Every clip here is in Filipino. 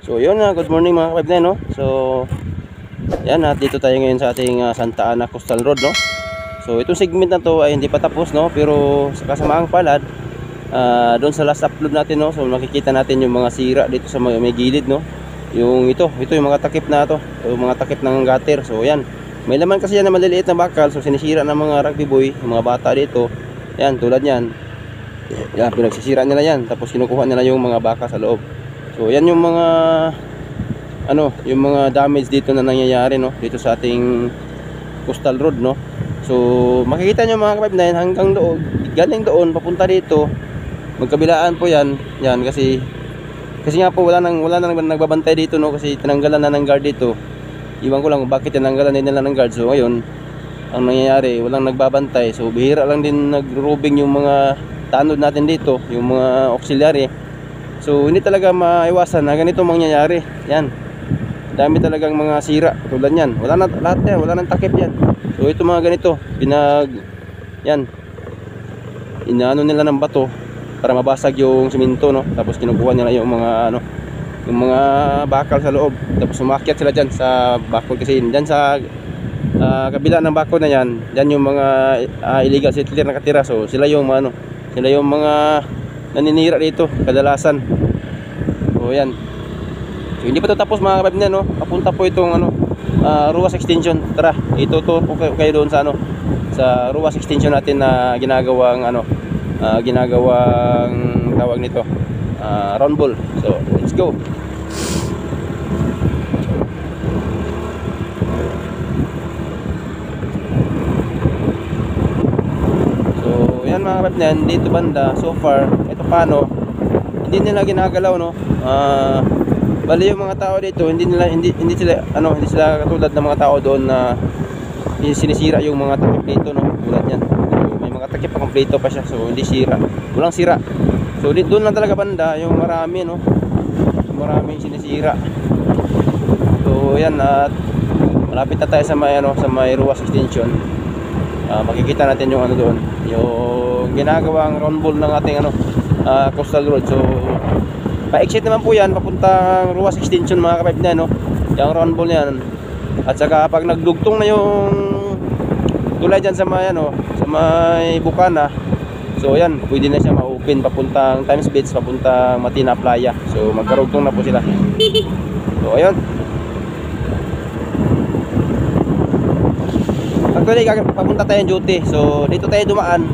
So yun na, good morning mga ka-5 no. So yan, at dito tayo ngayon sa ating Santa Ana Coastal Road no. So itong segment na to ay hindi pa tapos no, pero sa kasamaang palad doon sa last upload natin no, so makikita natin yung mga sira dito sa may gilid no. Yung ito yung mga takip na to, yung mga takip ng gutter. So yan, may laman kasi yan na maliliit na bakal, so sinisira ng mga rugby boy, yung mga bata dito. Yan, tulad yan. Yan, pinagsisira nila yan, tapos kinukuha nila yung mga baka sa loob. So yan yung mga yung mga damage dito na nangyayari no, dito sa ating coastal road no. So makikita nyo mga ka-5 hanggang doon, galing doon papunta dito, magkabilaan po yan. Yan kasi nga po wala nang nagbabantay dito no, kasi tinanggalan na ng guard dito. Iwan ko lang kung bakit tinanggalan din nila ng guard. So ngayon ang nangyayari, walang nagbabantay. So bihira lang din nag-roving yung mga tanod natin dito, yung mga auxiliary. So hindi talaga maiwasan na ganito mangyayari. Yan, dami talagang mga sira tulad yan. Wala na lahat yan, wala nang takip yan. So ito mga ganito, inaano nila ng bato para mabasag yung simento no. Tapos kinukuha nila yung mga yung mga bakal sa loob. Tapos umakyat sila dyan sa bakod, kasi dyan sa kabila ng bakod na yan, dyan yung mga illegal settler nakatira. So sila yung sila yung mga naninira dito kadalasan. So yan. So hindi pa ito tapos mga ka-5 no. Papunta po itong Ruas extension. Tara, ituturo po kayo doon sa sa Ruas extension natin na ginagawang ginagawang tawag nito round ball. So let's go. Mga kapatid, dito banda so far ito paano hindi nila ginagalaw no. Bali yung mga tao dito hindi sila katulad ng mga tao doon na sinisira yung mga takip dito no, tulad yan. So, may mga takip pa kompleto pa siya, so hindi sira, walang sira. So doon lang talaga banda yung marami no, maraming sinisira. So yan, at malapit na tayo sa may Ruas extension. Makikita natin yung doon, yung ginagawang round ball ng ating coastal road. So pa-exit naman po yan papuntang Ruas extension mga ka-5 no, yung round ball yan. At saka pag nagdugtong na yung tulay dyan sa may Bukana, so yan, pwede na siya ma-open papuntang Times Beach, papuntang Matina Playa. So magkarugtong na po sila. So ayun, actually papunta tayong duty. So dito tayo dumaan,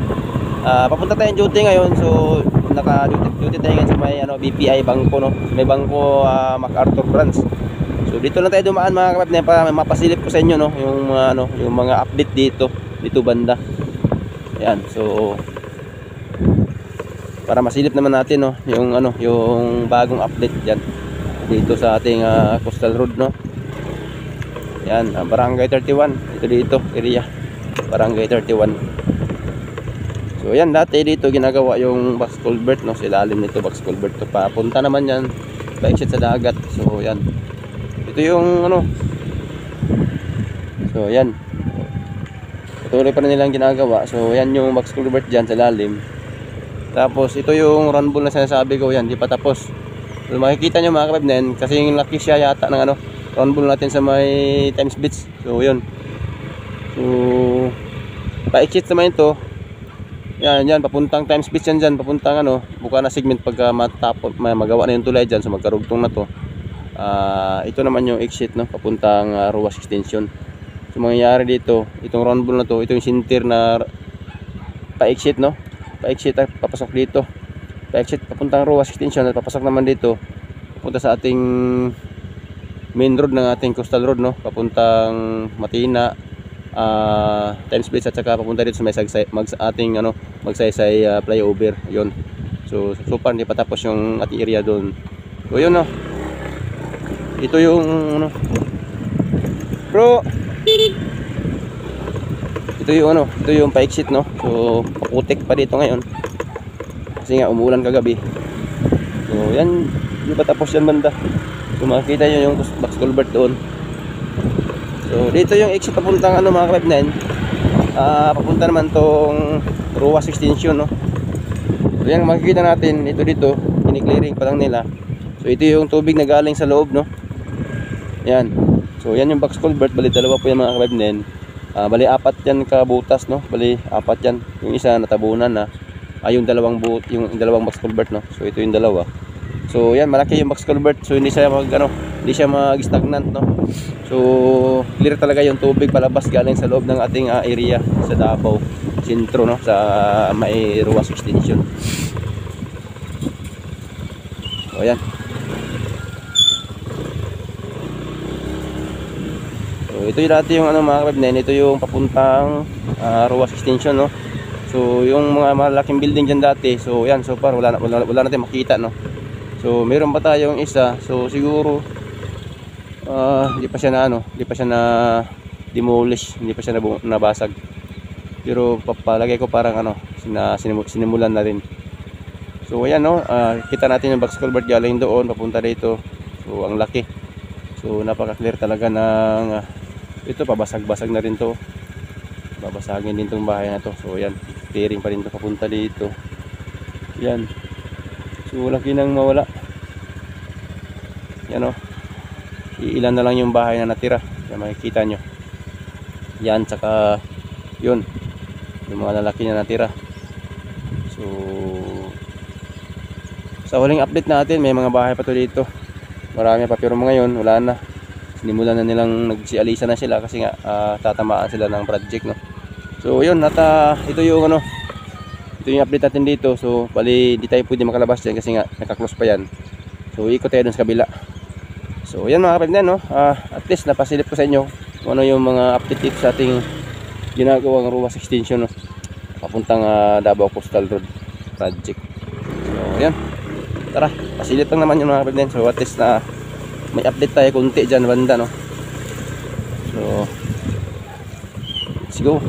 papunta tayong duty ngayon. So naka-duty tayo ngayon sa may BPI bangko no, may bangko MacArthur branch. So dito lang tayo dumaan mga kapatid para mapasilip ko sa inyo no, yung mga update dito banda. Ayan, so para masilip naman natin no, yung bagong update diyan dito sa ating coastal road no. Yan, Barangay 31. Dito area Barangay 31. So yan, dati dito ginagawa yung box culvert no, sa ilalim nito box culvert to, papunta naman yan pa-exit sa dagat. So yan, ito yung so yan, patuloy pa rin nilang ginagawa. So yan yung box culvert dyan sa ilalim. Tapos ito yung run ball na sinasabi ko, yan di pa tapos. So makikita nyo mga kapatid, kasi yung laki siya yata ng round ball natin sa may Times Beach. So yun, so pa-exit naman ito. Yan papuntang Times Beach yan dyan, papuntang Bukana segment. Pagka matapos magawa na yung tulay dyan, so magkarugtong na to. Ito naman yung exit no, papuntang Ruas extension. So mangyayari dito, itong round ball na to, ito yung center na pa-exit no, pa-exit at papasok dito, pa-exit papuntang Ruas extension at papasok naman dito papunta sa ating main road ng ating coastal road no, papuntang Matina, Times Beach, at saka papunta dito sa may ating Magsaysay flyover. Yun. So far hindi pa tapos yung ating area doon. So yun no, ito yung bro, ito yung pa-exit no. So paputik pa dito ngayon kasi nga umuulan kagabi. So yan, hindi pa tapos yan banda. So makikita nyo yung box culvert doon. So dito yung exit papuntang mga kapatid, papunta naman tong Ruas extension no. So yan makikita natin dito, kini-clearing pa lang nila. So ito yung tubig na galing sa loob, no. Yan. So yan yung box culvert, bali dalawa po yan mga kabaybnen. Bali apat yan kabutas, no. Bali apat yan. Yung isa natabunan na. Yung dalawang box culvert, no. So ito yung dalawa. So yan, malaki yung box culvert. So hindi siya hindi siya mag-stagnant, no. So clear talaga yung tubig palabas galing sa loob ng ating area sa Davao Sentro, no, sa may Ruas Extension. So yan. So ito yung dati yung mga kabaybnen, ito yung papuntang Ruas Extension, no. So yung mga malaking building diyan dati, so yan, so far wala natin makita, no. So meron pa tayong isa, so siguro hindi pa siya na demolish, hindi pa siya nabasag. Pero papalagay ko parang sinimulan na rin. So ayan, no, kita natin yung box culvert galing doon papunta dito. So ang laki. So napaka-clear talaga ng ito, pabasag-basag na rin to. Babasagin din tong bahay na to. So ayan, clearing pa rin to papunta dito. Yan. So laki nang mawala. Yan, no. Ilan na lang yung bahay na natira. Yan, makikita nyo. Yan, tsaka yun, yung mga lalaki na natira. So sa huling update natin, may mga bahay pa to dito. Marami pa, pero ngayon wala na. Sinimulan na nilang nagsialisa na sila kasi nga tatamaan sila ng project, no. So yun, ito yung ito yung update natin dito. So bali di tayo pwede makalabas dyan kasi nga naka-close pa yan. So ikot tayo dun sa kabila. So yan mga kabaybnen, no. At least napasilip ko sa inyo kung ano yung mga update dito sa ating ginagawang Ruas Extension, no, papuntang Davao Coastal Road project. So yan, tara, pasilip lang naman yung mga kabaybnen. So at least na may update tayo kunti dyan banda, no. So let's go.